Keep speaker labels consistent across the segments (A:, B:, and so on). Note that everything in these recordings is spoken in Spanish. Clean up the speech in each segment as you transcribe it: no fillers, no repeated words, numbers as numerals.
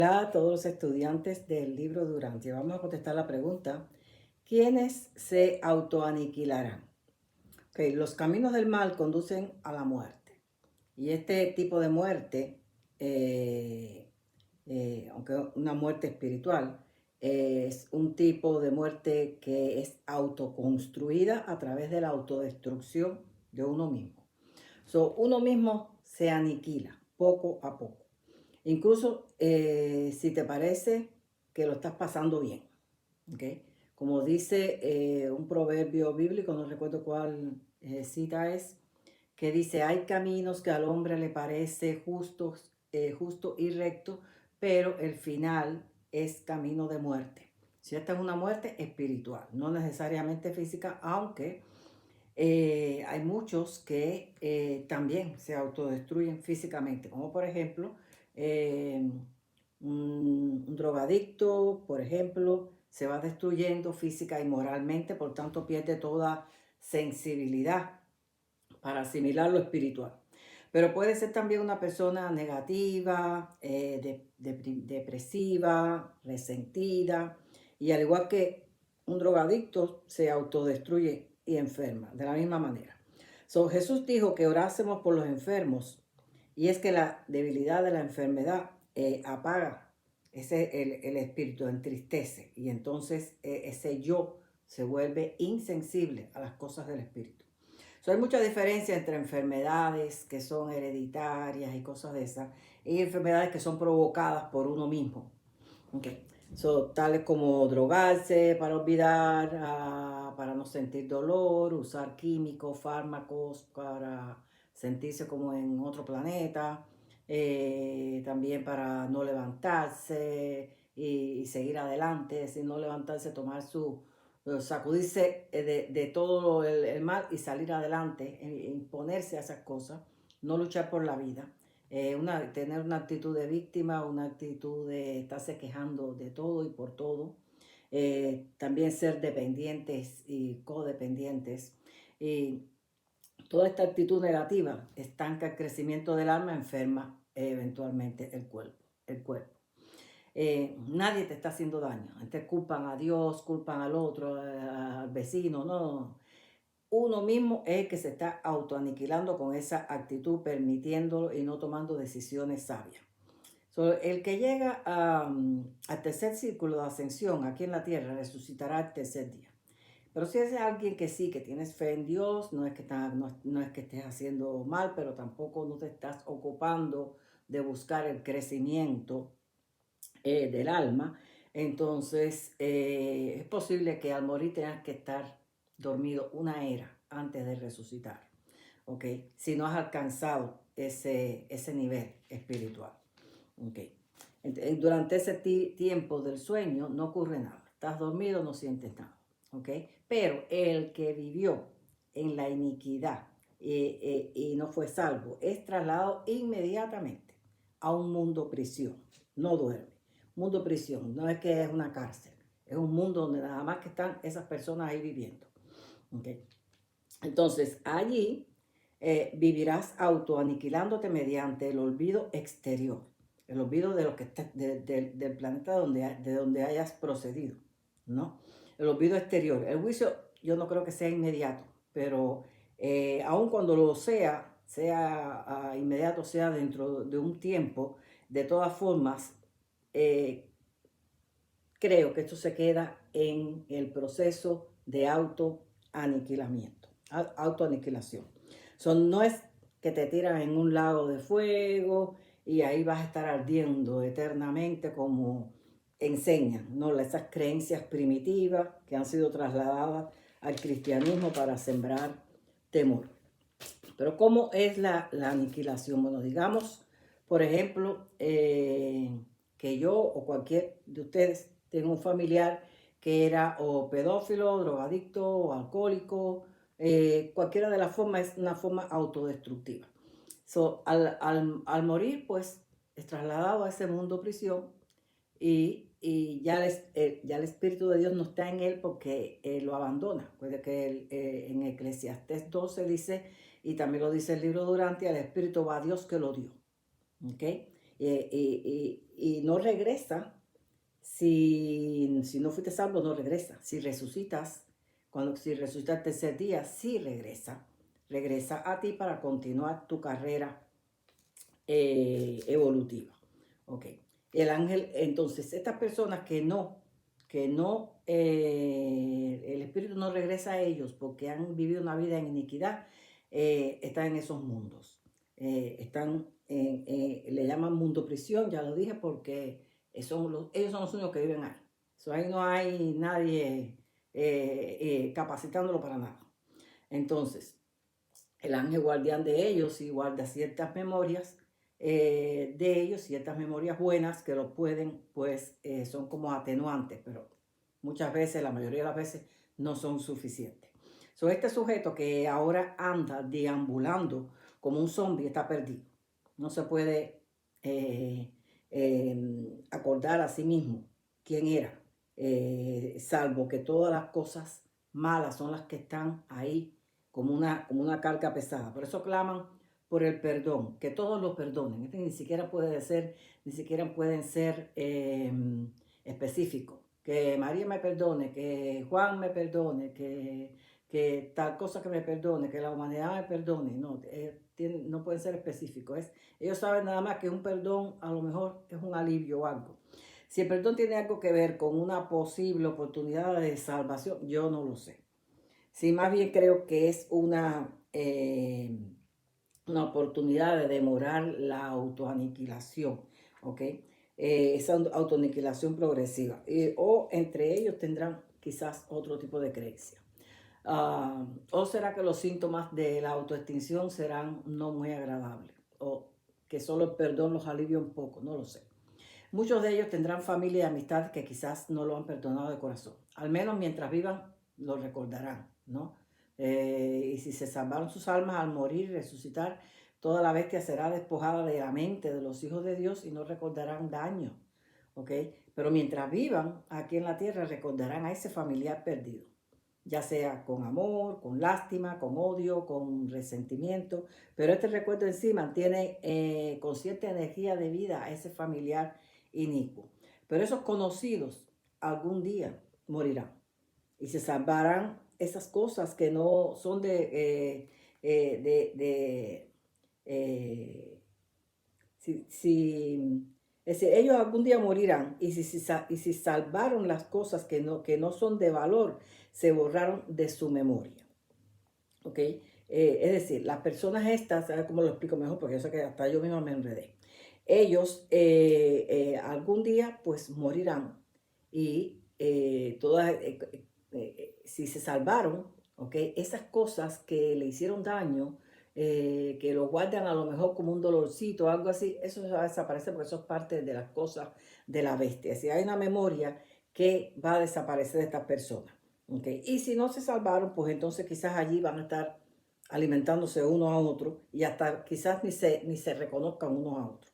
A: Hola a todos los estudiantes del libro Durante. Vamos a contestar la pregunta: ¿quiénes se autoaniquilarán? Okay, los caminos del mal conducen a la muerte. Y este tipo de muerte, aunque una muerte espiritual, es un tipo de muerte que es autoconstruida a través de la autodestrucción de uno mismo. Uno mismo se aniquila poco a poco. Incluso si te parece que lo estás pasando bien, ¿ok? Como dice un proverbio bíblico, no recuerdo cuál cita es, que dice: hay caminos que al hombre le parece justo y recto, pero el final es camino de muerte. Si esta es una muerte espiritual, no necesariamente física, aunque hay muchos que también se autodestruyen físicamente, como por ejemplo eh, un drogadicto, por ejemplo, se va destruyendo física y moralmente, por tanto pierde toda sensibilidad para asimilar lo espiritual. Pero puede ser también una persona negativa, depresiva, resentida, y al igual que un drogadicto se autodestruye y enferma de la misma manera. Jesús dijo que orásemos por los enfermos, y es que la debilidad de la enfermedad apaga el espíritu, entristece, y entonces ese yo se vuelve insensible a las cosas del espíritu. Hay mucha diferencia entre enfermedades que son hereditarias y cosas de esas, y enfermedades que son provocadas por uno mismo. Okay. Tales como drogarse para olvidar, para no sentir dolor, usar químicos, fármacos para sentirse como en otro planeta, también para no levantarse y seguir adelante, es decir, no levantarse, tomar sacudirse de todo el mal y salir adelante, imponerse a esas cosas, no luchar por la vida. Tener una actitud de víctima, una actitud de estarse quejando de todo y por todo. También ser dependientes y codependientes. Y toda esta actitud negativa estanca el crecimiento del alma, enferma eventualmente el cuerpo. Nadie te está haciendo daño. Te culpan a Dios, culpan al otro, al vecino, no. Uno mismo es el que se está autoaniquilando con esa actitud, permitiéndolo y no tomando decisiones sabias. El que llega al tercer círculo de ascensión aquí en la tierra resucitará el tercer día. Pero si es alguien que sí, que tienes fe en Dios, no es que estés haciendo mal, pero tampoco no te estás ocupando de buscar el crecimiento del alma, entonces es posible que al morir tengas que estar dormido una era antes de resucitar, ¿ok? Si no has alcanzado ese nivel espiritual, ¿ok? Durante ese tiempo del sueño no ocurre nada, estás dormido, no sientes nada, ¿ok? Pero el que vivió en la iniquidad y no fue salvo es trasladado inmediatamente a un mundo prisión, no duerme. Mundo prisión, no es que es una cárcel, es un mundo donde nada más que están esas personas ahí viviendo. ¿Okay? Entonces, allí vivirás autoaniquilándote mediante el olvido exterior, el olvido de lo que está, del planeta de donde hayas procedido, ¿no? El olvido exterior. El juicio yo no creo que sea inmediato, pero aun cuando lo sea inmediato, sea dentro de un tiempo, de todas formas, eh, creo que esto se queda en el proceso de autoaniquilamiento, autoaniquilación. No es que te tiran en un lago de fuego y ahí vas a estar ardiendo eternamente como enseñan, ¿no? Esas creencias primitivas que han sido trasladadas al cristianismo para sembrar temor. Pero ¿cómo es la aniquilación? Bueno, digamos, por ejemplo, que yo o cualquier de ustedes tenga un familiar que era o pedófilo, drogadicto o alcohólico, cualquiera de las formas es una forma autodestructiva. Al morir, pues es trasladado a ese mundo prisión y ya el Espíritu de Dios no está en él porque lo abandona. Recuerde que en Eclesiastés 12 dice, y también lo dice el libro Durante, el Espíritu va a Dios que lo dio. ¿Okay? y no regresa. Si no fuiste salvo, no regresa. Si resucitas, si resucitas el tercer día, sí regresa. Regresa a ti para continuar tu carrera evolutiva. Ok. El ángel, entonces, estas personas el espíritu no regresa a ellos porque han vivido una vida en iniquidad, están en esos mundos. Le llaman mundo prisión, ya lo dije, porque ellos son los únicos que viven ahí. Ahí no hay nadie capacitándolo para nada. Entonces, el ángel guardián de ellos y guarda ciertas memorias de ellos, ciertas memorias buenas que los pueden, pues son como atenuantes, pero muchas veces, la mayoría de las veces, no son suficientes. Este sujeto que ahora anda deambulando como un zombie está perdido. No se puede acordar a sí mismo quién era, salvo que todas las cosas malas son las que están ahí como una carga pesada. Por eso claman por el perdón, que todos los perdonen. Ni siquiera pueden ser específicos. Que María me perdone, que Juan me perdone, que tal cosa que me perdone, que la humanidad me perdone. No, no pueden ser específicos. Ellos saben nada más que un perdón a lo mejor es un alivio o algo. Si el perdón tiene algo que ver con una posible oportunidad de salvación, yo no lo sé. Sí, más bien creo que es una oportunidad de demorar la autoaniquilación, ¿ok? Esa autoaniquilación progresiva. O entre ellos tendrán quizás otro tipo de creencia. ¿O será que los síntomas de la autoextinción serán no muy agradables? O que solo el perdón los alivia un poco, no lo sé. Muchos de ellos tendrán familia y amistad que quizás no lo han perdonado de corazón. Al menos mientras vivan, lo recordarán, ¿no? Y si se salvaron sus almas al morir y resucitar, toda la bestia será despojada de la mente de los hijos de Dios y no recordarán daño, ¿ok? Pero mientras vivan aquí en la tierra, recordarán a ese familiar perdido, ya sea con amor, con lástima, con odio, con resentimiento, pero este recuerdo en sí mantiene con cierta energía de vida a ese familiar inicuo. Pero esos conocidos algún día morirán y se salvarán esas cosas que no son es decir, ellos algún día morirán y si salvaron las cosas que no son de valor, se borraron de su memoria. ¿Ok? Es decir, las personas estas, ¿sabes cómo lo explico mejor? Porque yo sé que hasta yo misma me enredé. Ellos algún día pues morirán y si se salvaron, ¿ok? Esas cosas que le hicieron daño, que lo guardan a lo mejor como un dolorcito o algo así, eso va a desaparecer porque eso es parte de las cosas de la bestia. Si hay una memoria que va a desaparecer de estas personas. ¿Okay? Y si no se salvaron, pues entonces quizás allí van a estar alimentándose uno a otro y hasta quizás ni se reconozcan unos a otros.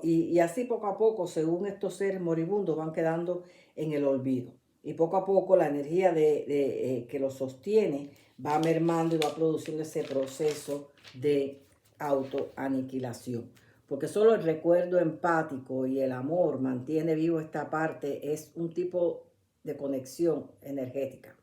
A: Y así poco a poco, según estos seres moribundos van quedando en el olvido. Y poco a poco la energía que los sostiene va mermando y va produciendo ese proceso de autoaniquilación. Porque solo el recuerdo empático y el amor mantiene vivo esta parte, es un tipo de conexión energética.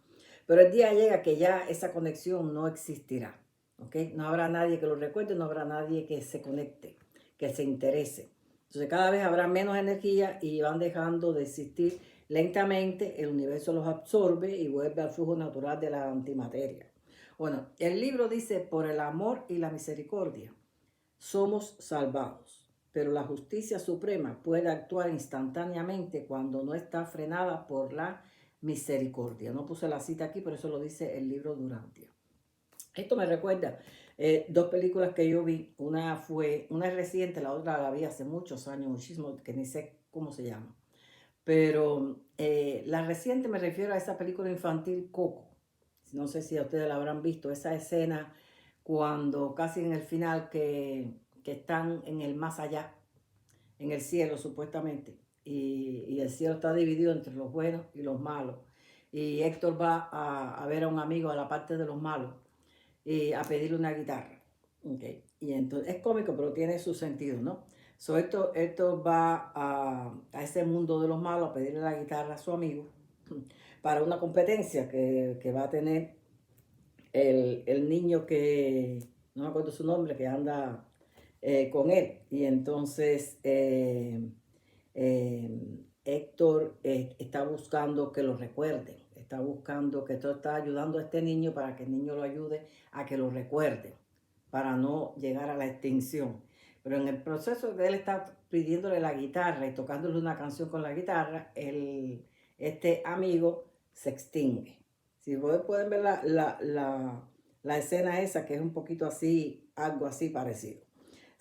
A: Pero el día llega que ya esa conexión no existirá. ¿Okay? No habrá nadie que lo recuerde, no habrá nadie que se conecte, que se interese. Entonces cada vez habrá menos energía y van dejando de existir lentamente, el universo los absorbe y vuelve al flujo natural de la antimateria. Bueno, el libro dice, por el amor y la misericordia somos salvados, pero la justicia suprema puede actuar instantáneamente cuando no está frenada por la misericordia. No puse la cita aquí, pero eso lo dice el libro Durantia. Esto me recuerda dos películas que yo vi. Una es reciente, la otra la vi hace muchos años, muchísimo, que ni sé cómo se llama. Pero la reciente me refiero a esa película infantil Coco. No sé si ustedes la habrán visto, esa escena cuando casi en el final que están en el más allá, en el cielo supuestamente, y el cielo está dividido entre los buenos y los malos. Y Héctor va a ver a un amigo a la parte de los malos y a pedirle una guitarra. Okay. Y entonces es cómico, pero tiene su sentido, ¿no? Esto va a ese mundo de los malos a pedirle la guitarra a su amigo para una competencia que va a tener el niño que, no me acuerdo su nombre, que anda con él. Y entonces Héctor está buscando que lo recuerden, está buscando que esto está ayudando a este niño para que el niño lo ayude a que lo recuerde, para no llegar a la extinción. Pero en el proceso de él está pidiéndole la guitarra y tocándole una canción con la guitarra, este amigo se extingue. Si ustedes pueden ver la escena esa, que es un poquito así, algo así parecido.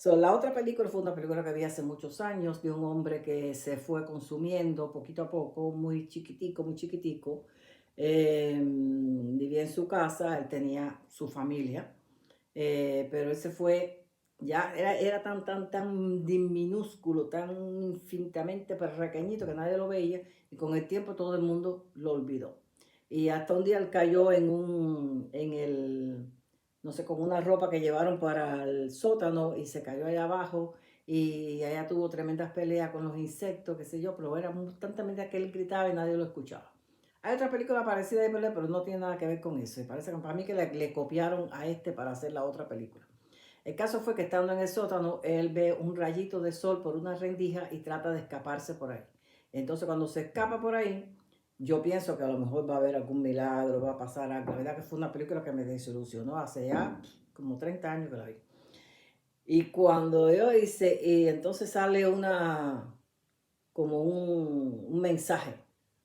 A: La otra película fue una película que vi hace muchos años de un hombre que se fue consumiendo poquito a poco, muy chiquitico, muy chiquitico. Vivía en su casa, él tenía su familia, pero él se fue, ya era tan minúsculo, tan infinitamente pequeñito que nadie lo veía, y con el tiempo todo el mundo lo olvidó. Y hasta un día él cayó no sé, con una ropa que llevaron para el sótano y se cayó allá abajo y allá tuvo tremendas peleas con los insectos, qué sé yo, pero era constantemente que él gritaba y nadie lo escuchaba. Hay otra película parecida de pelea, pero no tiene nada que ver con eso. Y parece que para mí que le copiaron a este para hacer la otra película. El caso fue que estando en el sótano, él ve un rayito de sol por una rendija y trata de escaparse por ahí. Entonces cuando se escapa por ahí, yo pienso que a lo mejor va a haber algún milagro, va a pasar algo. La verdad que fue una película que me desilusionó hace ya como 30 años que la vi. Y cuando yo hice, y entonces sale como un mensaje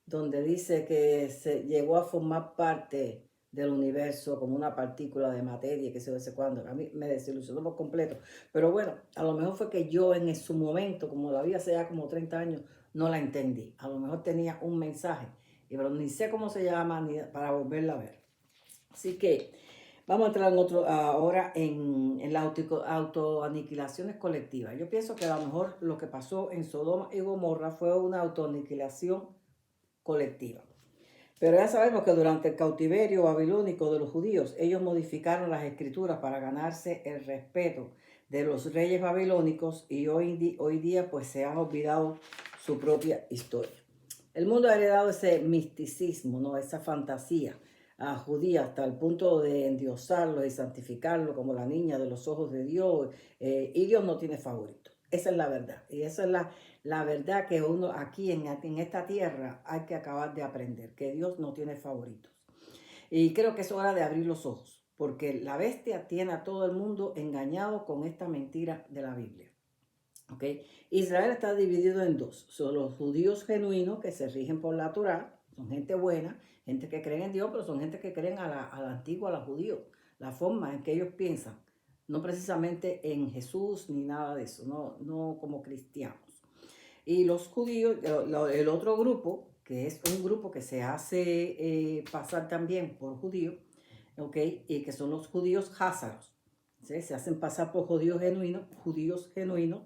A: donde dice que se llegó a formar parte del universo como una partícula de materia, que sé yo cuándo. A mí me desilusionó por completo. Pero bueno, a lo mejor fue que yo en su momento, como la vi hace ya como 30 años, no la entendí. A lo mejor tenía un mensaje, pero ni sé cómo se llama ni para volverla a ver. Así que vamos a entrar ahora en las autoaniquilaciones colectivas. Yo pienso que a lo mejor lo que pasó en Sodoma y Gomorra fue una autoaniquilación colectiva. Pero ya sabemos que durante el cautiverio babilónico de los judíos, ellos modificaron las escrituras para ganarse el respeto de los reyes babilónicos y hoy día pues se han olvidado su propia historia. El mundo ha heredado ese misticismo, ¿no? Esa fantasía judía hasta el punto de endiosarlo y santificarlo como la niña de los ojos de Dios. Y Dios no tiene favorito. Esa es la verdad. Y esa es la verdad que uno aquí en esta tierra hay que acabar de aprender, que Dios no tiene favoritos. Y creo que es hora de abrir los ojos, porque la bestia tiene a todo el mundo engañado con esta mentira de la Biblia. ¿Okay? Israel está dividido en dos. Son los judíos genuinos que se rigen por la Torá, son gente buena, gente que creen en Dios, pero son gente que creen a la antigua, a la judío, la forma en que ellos piensan, no precisamente en Jesús ni nada de eso, no como cristianos. Y los judíos, el otro grupo, que es un grupo que se hace pasar también por judío, ¿okay? Y que son los judíos házaros. ¿Sí? Se hacen pasar por judíos genuinos,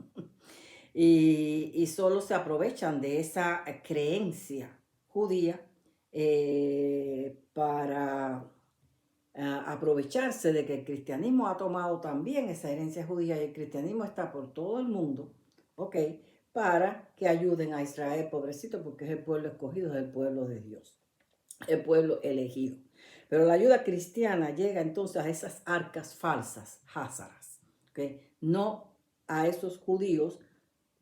A: y solo se aprovechan de esa creencia judía para aprovecharse de que el cristianismo ha tomado también esa herencia judía y el cristianismo está por todo el mundo, ¿ok? Para que ayuden a Israel, pobrecito, porque es el pueblo escogido, es el pueblo de Dios, el pueblo elegido. Pero la ayuda cristiana llega entonces a esas arcas falsas, házaras, ¿ok? No a esos judíos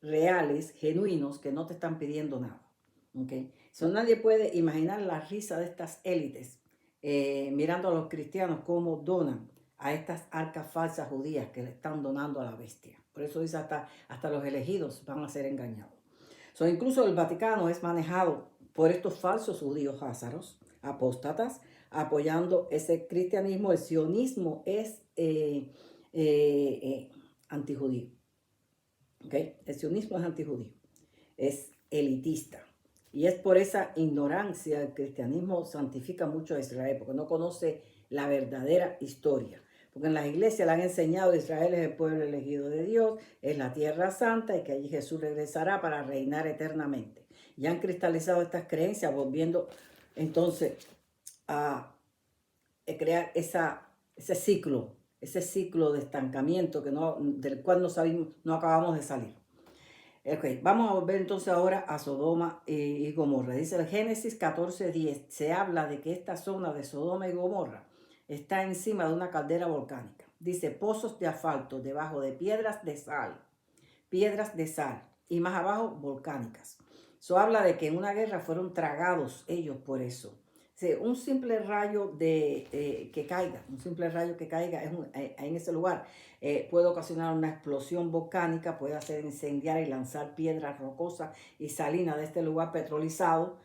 A: reales, genuinos, que no te están pidiendo nada, ¿ok? Nadie puede imaginar la risa de estas élites mirando a los cristianos cómo donan a estas arcas falsas judías que le están donando a la bestia. Por eso dice hasta los elegidos van a ser engañados. Incluso el Vaticano es manejado por estos falsos judíos házaros, apóstatas, apoyando ese cristianismo. El sionismo es antijudío. ¿Okay? El sionismo es antijudío, es elitista. Y es por esa ignorancia el cristianismo santifica mucho a Israel, porque no conoce la verdadera historia. Porque en las iglesias le han enseñado que Israel es el pueblo elegido de Dios, es la tierra santa y que allí Jesús regresará para reinar eternamente. Y han cristalizado estas creencias, volviendo entonces a crear ese ciclo de estancamiento del cual no acabamos de salir. Ok, vamos a volver entonces ahora a Sodoma y Gomorra. Dice el Génesis 14:10, se habla de que esta zona de Sodoma y Gomorra está encima de una caldera volcánica. Dice pozos de asfalto debajo de piedras de sal y más abajo volcánicas. Eso habla de que en una guerra fueron tragados ellos por eso. Un simple rayo un simple rayo que caiga en ese lugar puede ocasionar una explosión volcánica, puede hacer incendiar y lanzar piedras rocosas y salinas de este lugar petrolizado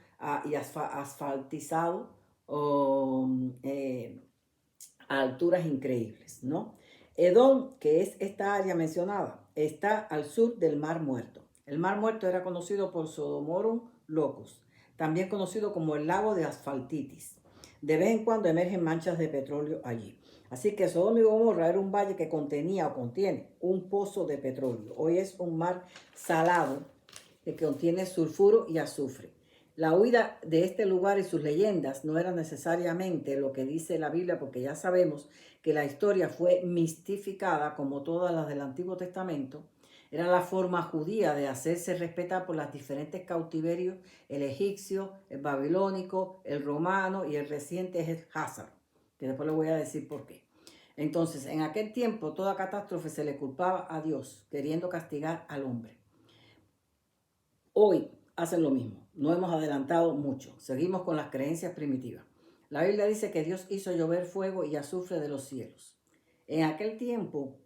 A: y asfaltizado o, a alturas increíbles, ¿no? Edom, que es esta área mencionada, está al sur del Mar Muerto. El Mar Muerto era conocido por Sodomorum Locus, también conocido como el lago de Asfaltitis. De vez en cuando emergen manchas de petróleo allí. Así que Sodoma y Gomorra era un valle que contenía o contiene un pozo de petróleo. Hoy es un mar salado que contiene sulfuro y azufre. La huida de este lugar y sus leyendas no era necesariamente lo que dice la Biblia, porque ya sabemos que la historia fue mistificada como todas las del Antiguo Testamento. Era la forma judía de hacerse respetar por los diferentes cautiverios, el egipcio, el babilónico, el romano y el reciente es el Házaro, que después le voy a decir por qué. Entonces, en aquel tiempo, toda catástrofe se le culpaba a Dios, queriendo castigar al hombre. Hoy hacen lo mismo, no hemos adelantado mucho, seguimos con las creencias primitivas. La Biblia dice que Dios hizo llover fuego y azufre de los cielos. En aquel tiempo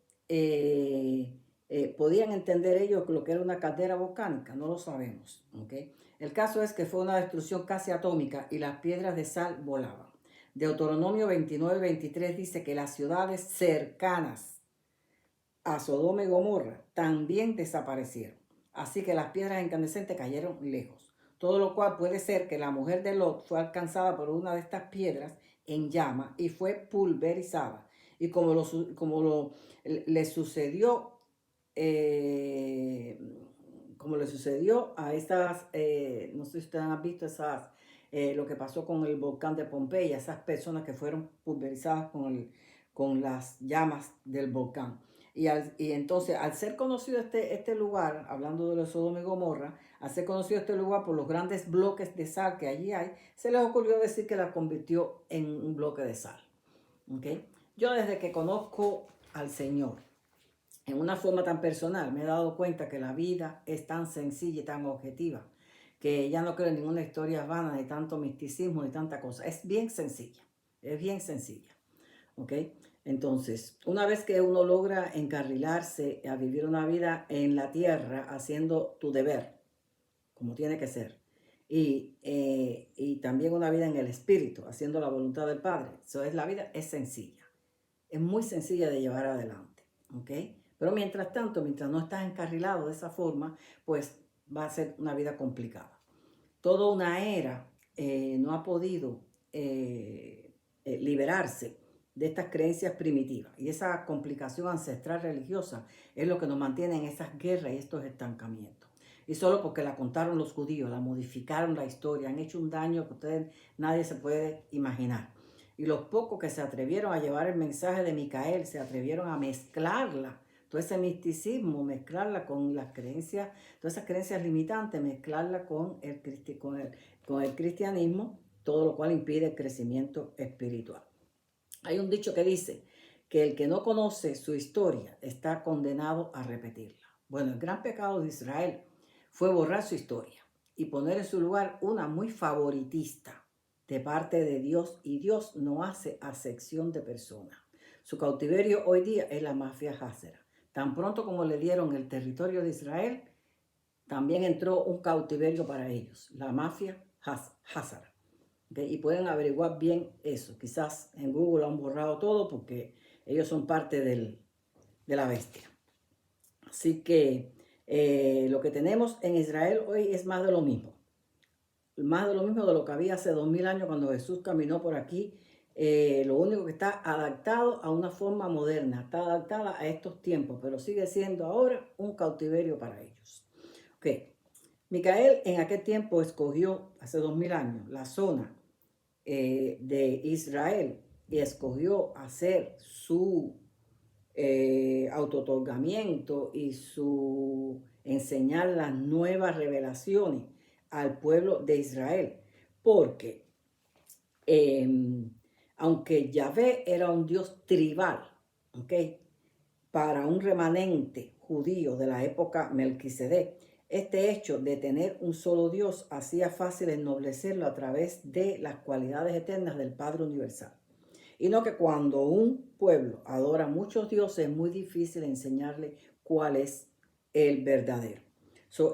A: podían entender ellos lo que era una caldera volcánica, no lo sabemos. ¿Okay? El caso es que fue una destrucción casi atómica y las piedras de sal volaban. Deuteronomio 29:23 dice que las ciudades cercanas a Sodoma y Gomorra también desaparecieron. Así que las piedras incandescentes cayeron lejos. Todo lo cual puede ser que la mujer de Lot fue alcanzada por una de estas piedras en llama y fue pulverizada. Y le sucedió, como le sucedió a estas, no sé si ustedes han visto lo que pasó con el volcán de Pompeya, esas personas que fueron pulverizadas con las llamas del volcán. Y entonces, al ser conocido este lugar, hablando de los Sodoma y Gomorra, al ser conocido este lugar por los grandes bloques de sal que allí hay, se les ocurrió decir que la convirtió en un bloque de sal. ¿Okay? Yo desde que conozco al Señor, en una forma tan personal, me he dado cuenta que la vida es tan sencilla y tan objetiva, que ya no creo en ninguna historia vana, ni tanto misticismo, ni tanta cosa. Es bien sencilla, es bien sencilla. ¿Ok? Entonces, una vez que uno logra encarrilarse a vivir una vida en la tierra haciendo tu deber, como tiene que ser, y también una vida en el espíritu, haciendo la voluntad del Padre, la vida es sencilla, es muy sencilla de llevar adelante, ¿ok? Pero mientras tanto, mientras no estás encarrilado de esa forma, pues va a ser una vida complicada. Toda una era no ha podido liberarse de estas creencias primitivas. Y esa complicación ancestral religiosa es lo que nos mantiene en esas guerras y estos estancamientos. Y solo porque la contaron los judíos, la modificaron la historia, han hecho un daño que nadie se puede imaginar. Y los pocos que se atrevieron a llevar el mensaje de Micael, se atrevieron a mezclarla, todo ese misticismo, mezclarla con las creencias, todas esas creencias limitantes, mezclarla con el cristianismo, todo lo cual impide el crecimiento espiritual. Hay un dicho que dice que el que no conoce su historia está condenado a repetirla. Bueno, el gran pecado de Israel fue borrar su historia y poner en su lugar una muy favoritista de parte de Dios, y Dios no hace acepción de personas. Su cautiverio hoy día es la mafia hásera. Tan pronto como le dieron el territorio de Israel, también entró un cautiverio para ellos, la mafia hásara. ¿Okay? Y pueden averiguar bien eso. Quizás en Google lo han borrado todo porque ellos son parte de la bestia. Así que lo que tenemos en Israel hoy es más de lo mismo. Más de lo mismo de lo que había hace 2000 años cuando Jesús caminó por aquí. Lo único que está adaptado a una forma moderna, está adaptada a estos tiempos, pero sigue siendo ahora un cautiverio para ellos. Okay. Micael en aquel tiempo escogió, hace 2000 años, la zona de Israel y escogió hacer su autootorgamiento y su enseñar las nuevas revelaciones al pueblo de Israel, porque aunque Yahvé era un Dios tribal, ¿ok?, para un remanente judío de la época Melquisedec, este hecho de tener un solo Dios hacía fácil ennoblecerlo a través de las cualidades eternas del Padre Universal. Y no que cuando un pueblo adora muchos dioses es muy difícil enseñarle cuál es el verdadero.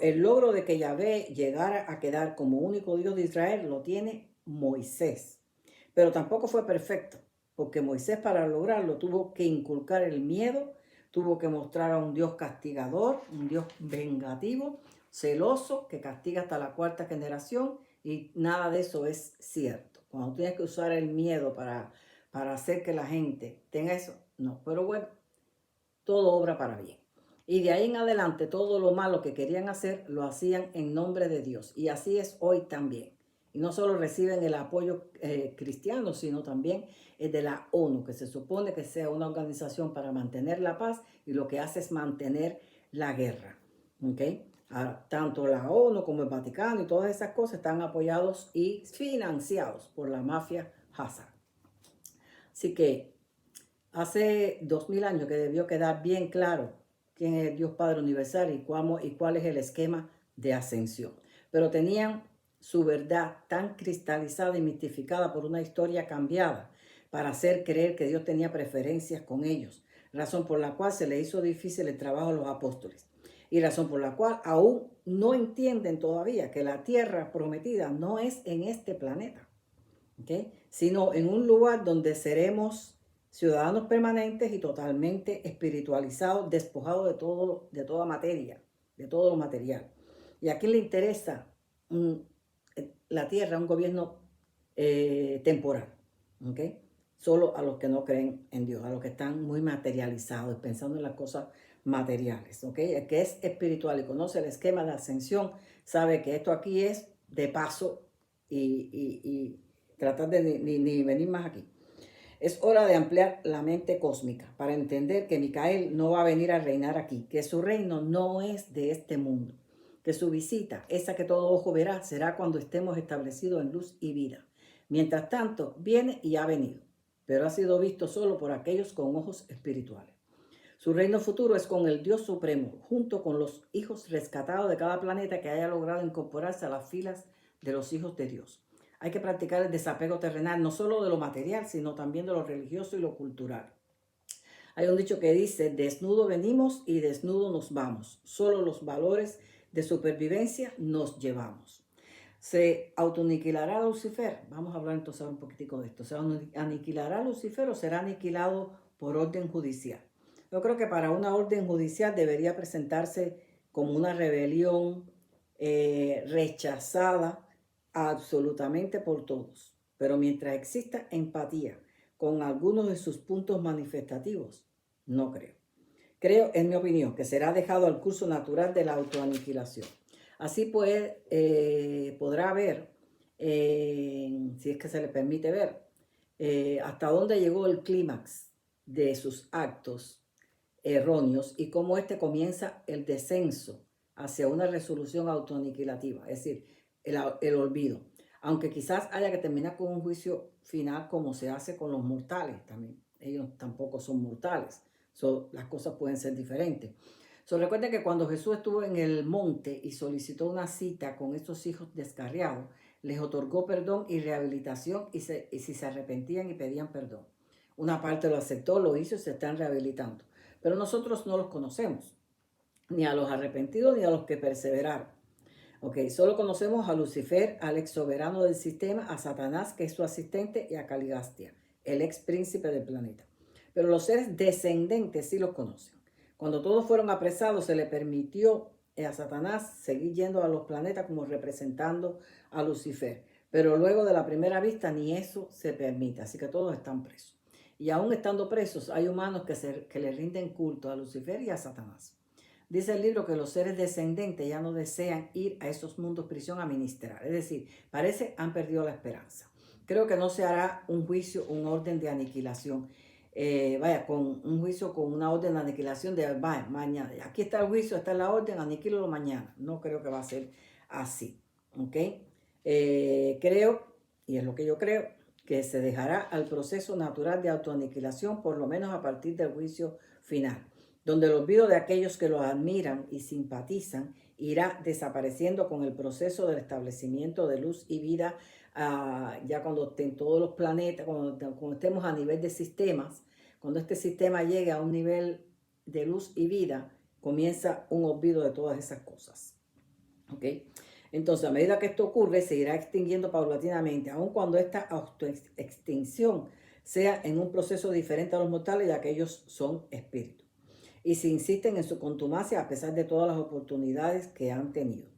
A: El logro de que Yahvé llegara a quedar como único Dios de Israel lo tiene Moisés. Pero tampoco fue perfecto, porque Moisés para lograrlo tuvo que inculcar el miedo, tuvo que mostrar a un Dios castigador, un Dios vengativo, celoso, que castiga hasta la cuarta generación, y nada de eso es cierto. Cuando tienes que usar el miedo para hacer que la gente tenga eso, no. Pero bueno, todo obra para bien. Y de ahí en adelante, todo lo malo que querían hacer, lo hacían en nombre de Dios. Y así es hoy también. Y no solo reciben el apoyo cristiano, sino también el de la ONU, que se supone que sea una organización para mantener la paz, y lo que hace es mantener la guerra. ¿Ok? Ahora, tanto la ONU como el Vaticano y todas esas cosas están apoyados y financiados por la mafia Hazard. Así que hace 2000 años que debió quedar bien claro quién es el Dios Padre Universal y cuál es el esquema de ascensión. Pero tenían su verdad tan cristalizada y mistificada por una historia cambiada para hacer creer que Dios tenía preferencias con ellos, razón por la cual se le hizo difícil el trabajo a los apóstoles y razón por la cual aún no entienden todavía que la tierra prometida no es en este planeta, ¿okay?, sino en un lugar donde seremos ciudadanos permanentes y totalmente espiritualizados, despojados de toda materia, de todo lo material. ¿Y a quién le interesa la tierra, un gobierno temporal? ¿Okay? Solo a los que no creen en Dios, a los que están muy materializados, pensando en las cosas materiales. ¿Okay? El que es espiritual y conoce el esquema de ascensión sabe que esto aquí es de paso y tratar de ni venir más aquí. Es hora de ampliar la mente cósmica para entender que Micael no va a venir a reinar aquí, que su reino no es de este mundo, que su visita, esa que todo ojo verá, será cuando estemos establecidos en luz y vida. Mientras tanto, viene y ha venido, pero ha sido visto solo por aquellos con ojos espirituales. Su reino futuro es con el Dios Supremo, junto con los hijos rescatados de cada planeta que haya logrado incorporarse a las filas de los hijos de Dios. Hay que practicar el desapego terrenal, no solo de lo material, sino también de lo religioso y lo cultural. Hay un dicho que dice, desnudo venimos y desnudo nos vamos. Solo los valores de supervivencia nos llevamos. ¿Se autoaniquilará Lucifer? Vamos a hablar entonces un poquitico de esto. ¿Se aniquilará Lucifer o será aniquilado por orden judicial? Yo creo que para una orden judicial debería presentarse como una rebelión rechazada absolutamente por todos. Pero mientras exista empatía con algunos de sus puntos manifestativos, no creo. Creo, en mi opinión, que será dejado al curso natural de la autoaniquilación. Así pues, podrá ver, si es que se le permite ver, hasta dónde llegó el clímax de sus actos erróneos y cómo este comienza el descenso hacia una resolución autoaniquilativa, es decir, el olvido. Aunque quizás haya que terminar con un juicio final como se hace con los mortales también. Ellos tampoco son mortales. Las cosas pueden ser diferentes. Recuerden que cuando Jesús estuvo en el monte y solicitó una cita con estos hijos descarriados, les otorgó perdón y rehabilitación y si se arrepentían y pedían perdón. Una parte lo aceptó, lo hizo y se están rehabilitando. Pero nosotros no los conocemos, ni a los arrepentidos ni a los que perseveraron. Solo conocemos a Lucifer, al ex soberano del sistema, a Satanás, que es su asistente, y a Caligastia, el ex príncipe del planeta. Pero los seres descendentes sí los conocen. Cuando todos fueron apresados, se le permitió a Satanás seguir yendo a los planetas como representando a Lucifer. Pero luego de la primera vista ni eso se permite, así que todos están presos. Y aún estando presos, hay humanos que le rinden culto a Lucifer y a Satanás. Dice el libro que los seres descendentes ya no desean ir a esos mundos prisión a ministrar. Es decir, parece han perdido la esperanza. Creo que no se hará un juicio, un orden de aniquilación. vaya, con un juicio, con una orden de aniquilación de, vaya, mañana, aquí está el juicio, está la orden, aniquílalo mañana. No creo que va a ser así, ¿ok? Creo, y es lo que yo creo, que se dejará al proceso natural de autoaniquilación, por lo menos a partir del juicio final, donde el olvido de aquellos que lo admiran y simpatizan irá desapareciendo con el proceso del establecimiento de luz y vida, ya cuando estén todos los planetas, cuando estemos a nivel de sistemas, cuando este sistema llegue a un nivel de luz y vida, comienza un olvido de todas esas cosas. ¿Ok? Entonces, a medida que esto ocurre, se irá extinguiendo paulatinamente, aun cuando esta autoextinción sea en un proceso diferente a los mortales, ya que ellos son espíritus. Y se insisten en su contumacia a pesar de todas las oportunidades que han tenido.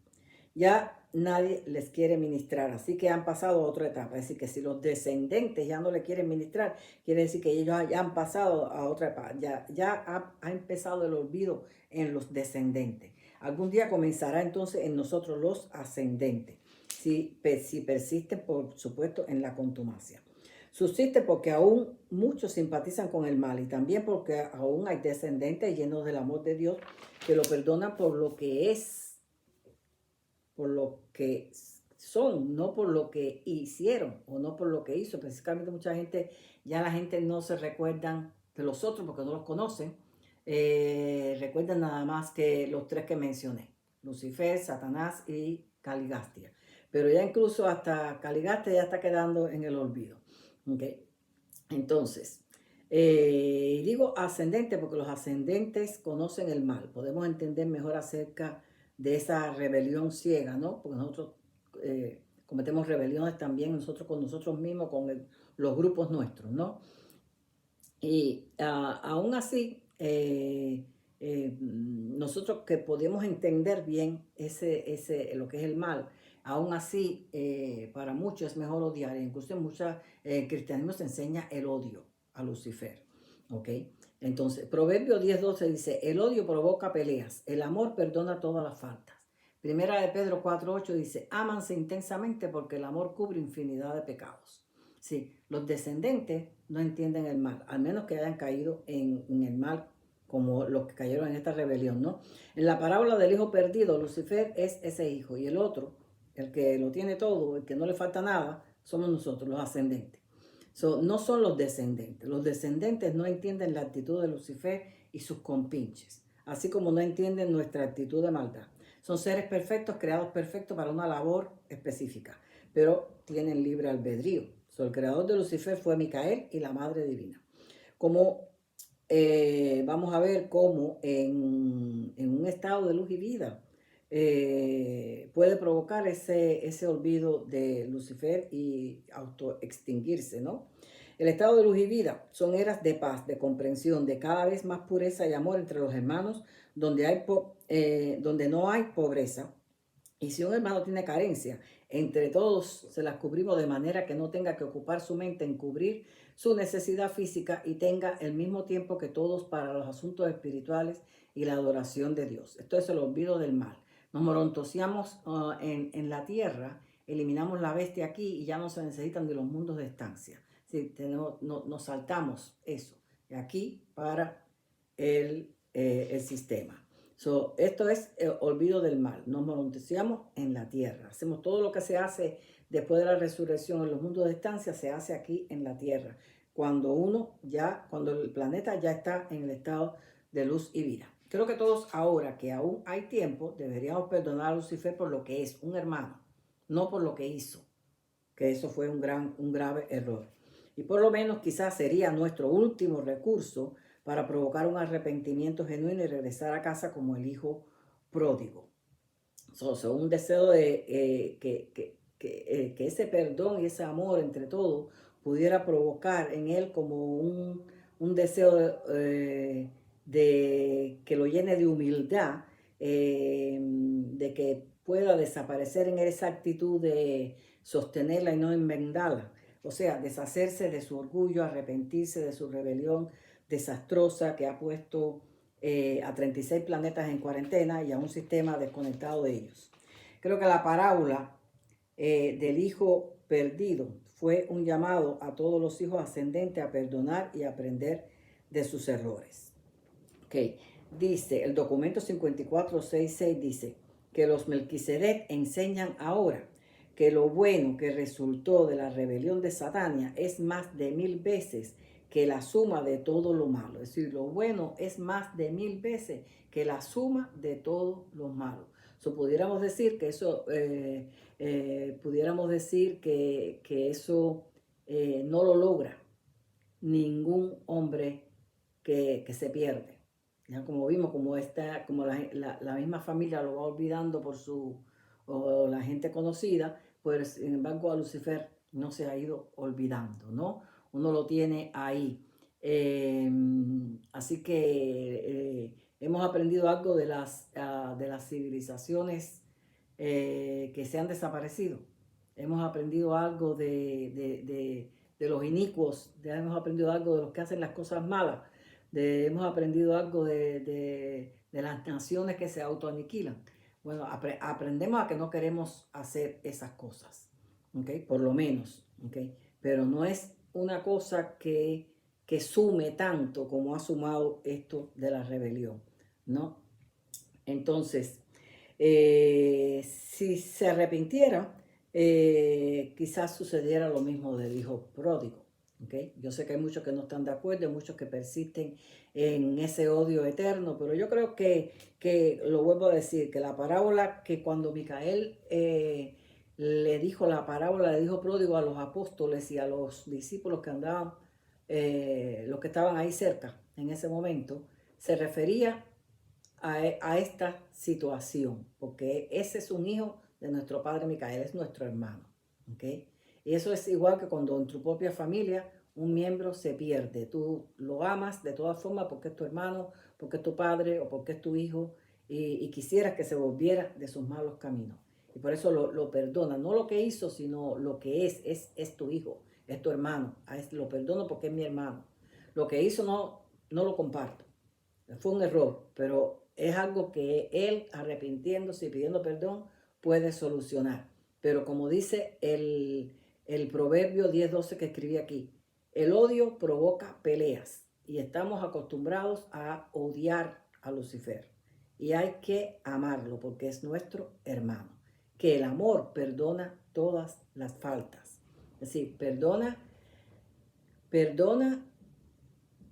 A: Ya nadie les quiere ministrar, así que han pasado a otra etapa. Es decir, que si los descendentes ya no le quieren ministrar, quiere decir que ellos ya han pasado a otra etapa. Ya ha empezado el olvido en los descendentes. Algún día comenzará entonces en nosotros los ascendentes, si persisten, por supuesto, en la contumacia. Subsiste porque aún muchos simpatizan con el mal y también porque aún hay descendentes llenos del amor de Dios que lo perdonan por lo que es, por lo que son, no por lo que hicieron o no por lo que hizo. Precisamente mucha gente, ya la gente no se recuerdan de los otros porque no los conocen. Recuerdan nada más que los tres que mencioné: Lucifer, Satanás y Caligastia. Pero ya incluso hasta Caligastia ya está quedando en el olvido. ¿Okay? Entonces, digo ascendente porque los ascendentes conocen el mal. Podemos entender mejor acerca de esa rebelión ciega, ¿no? Porque nosotros cometemos rebeliones también nosotros con nosotros mismos, con los grupos nuestros, ¿no? Y aún así, nosotros que podemos entender bien lo que es el mal, aún así, para muchos es mejor odiar. Incluso en el cristianismo se enseña el odio a Lucifer. ¿Ok? Entonces, Proverbio 10:12 dice: el odio provoca peleas, el amor perdona todas las faltas. Primera de Pedro 4:8 dice: ámanse intensamente porque el amor cubre infinidad de pecados. Sí, los descendentes no entienden el mal, al menos que hayan caído en el mal como los que cayeron en esta rebelión, ¿no? En la parábola del hijo perdido, Lucifer es ese hijo y el otro, el que lo tiene todo, el que no le falta nada, somos nosotros, los ascendentes. No son los descendentes. Los descendentes no entienden la actitud de Lucifer y sus compinches, así como no entienden nuestra actitud de maldad. Son seres perfectos, creados perfectos para una labor específica, pero tienen libre albedrío. El creador de Lucifer fue Micael y la Madre Divina. Como vamos a ver cómo en un estado de luz y vida puede provocar ese olvido de Lucifer y autoextinguirse, ¿no? El estado de luz y vida son eras de paz, de comprensión, de cada vez más pureza y amor entre los hermanos, donde no hay pobreza. Y si un hermano tiene carencia, entre todos se las cubrimos de manera que no tenga que ocupar su mente en cubrir su necesidad física y tenga el mismo tiempo que todos para los asuntos espirituales y la adoración de Dios. Esto es el olvido del mal. Nos morontoseamos en la tierra, eliminamos la bestia aquí y ya no se necesitan de los mundos de estancia. Sí, nos saltamos eso de aquí para el sistema. Esto es el olvido del mal. Nos monoteamos en la tierra. Hacemos todo lo que se hace después de la resurrección en los mundos de estancia, se hace aquí en la tierra. Cuando el planeta ya está en el estado de luz y vida. Creo que todos ahora que aún hay tiempo, deberíamos perdonar a Lucifer por lo que es, un hermano, no por lo que hizo. Que eso fue un grave error. Y por lo menos quizás sería nuestro último recurso para provocar un arrepentimiento genuino y regresar a casa como el hijo pródigo. Un deseo de que ese perdón y ese amor entre todos pudiera provocar en él como un deseo de que lo llene de humildad, de que pueda desaparecer en él esa actitud de sostenerla y no enmendarla. O sea, deshacerse de su orgullo, arrepentirse de su rebelión desastrosa que ha puesto a 36 planetas en cuarentena y a un sistema desconectado de ellos. Creo que la parábola del hijo perdido fue un llamado a todos los hijos ascendentes a perdonar y aprender de sus errores. Okay. Dice, el documento 5466 dice que los Melquisedec enseñan ahora que lo bueno que resultó de la rebelión de Satania es más de 1000 veces que la suma de todo lo malo. Es decir, lo bueno es más de 1000 veces que la suma de todo lo malo. Pudiéramos decir que eso, eso no lo logra ningún hombre que se pierde. Ya como vimos, como la misma familia lo va olvidando o la gente conocida, pues sin embargo a Lucifer no se ha ido olvidando, ¿no? Uno lo tiene ahí. Así que hemos aprendido algo de las civilizaciones que se han desaparecido. Hemos aprendido algo de los inicuos, hemos aprendido algo de los que hacen las cosas malas, hemos aprendido algo de las naciones que se autoaniquilan. Bueno, aprendemos a que no queremos hacer esas cosas, ¿okay? Por lo menos, ¿okay? Pero no es una cosa que sume tanto como ha sumado esto de la rebelión, ¿no? Entonces, si se arrepintiera, quizás sucediera lo mismo del hijo pródigo. ¿Okay? Yo sé que hay muchos que no están de acuerdo, hay muchos que persisten en ese odio eterno, pero yo creo que lo vuelvo a decir, que la parábola que cuando Micael le dijo la parábola del hijo pródigo a los apóstoles y a los discípulos que andaban, los que estaban ahí cerca en ese momento, se refería a esta situación, porque ese es un hijo de nuestro padre Micael, es nuestro hermano, ¿okay? Y eso es igual que cuando en tu propia familia un miembro se pierde. Tú lo amas de todas formas porque es tu hermano, porque es tu padre o porque es tu hijo y quisieras que se volviera de sus malos caminos. Y por eso lo perdona, no lo que hizo, sino lo que es tu hijo, es tu hermano. Lo perdono porque es mi hermano. Lo que hizo no lo comparto. Fue un error, pero es algo que él, arrepintiéndose y pidiendo perdón, puede solucionar. Pero como dice el Proverbio 10:12 que escribí aquí, el odio provoca peleas y estamos acostumbrados a odiar a Lucifer. Y hay que amarlo porque es nuestro hermano. Que el amor perdona todas las faltas. Es decir, perdona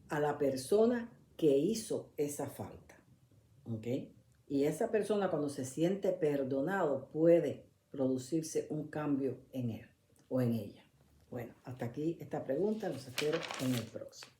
A: a la persona que hizo esa falta. ¿Ok? Y esa persona cuando se siente perdonado puede producirse un cambio en él o en ella. Bueno, hasta aquí esta pregunta, los espero en el próximo.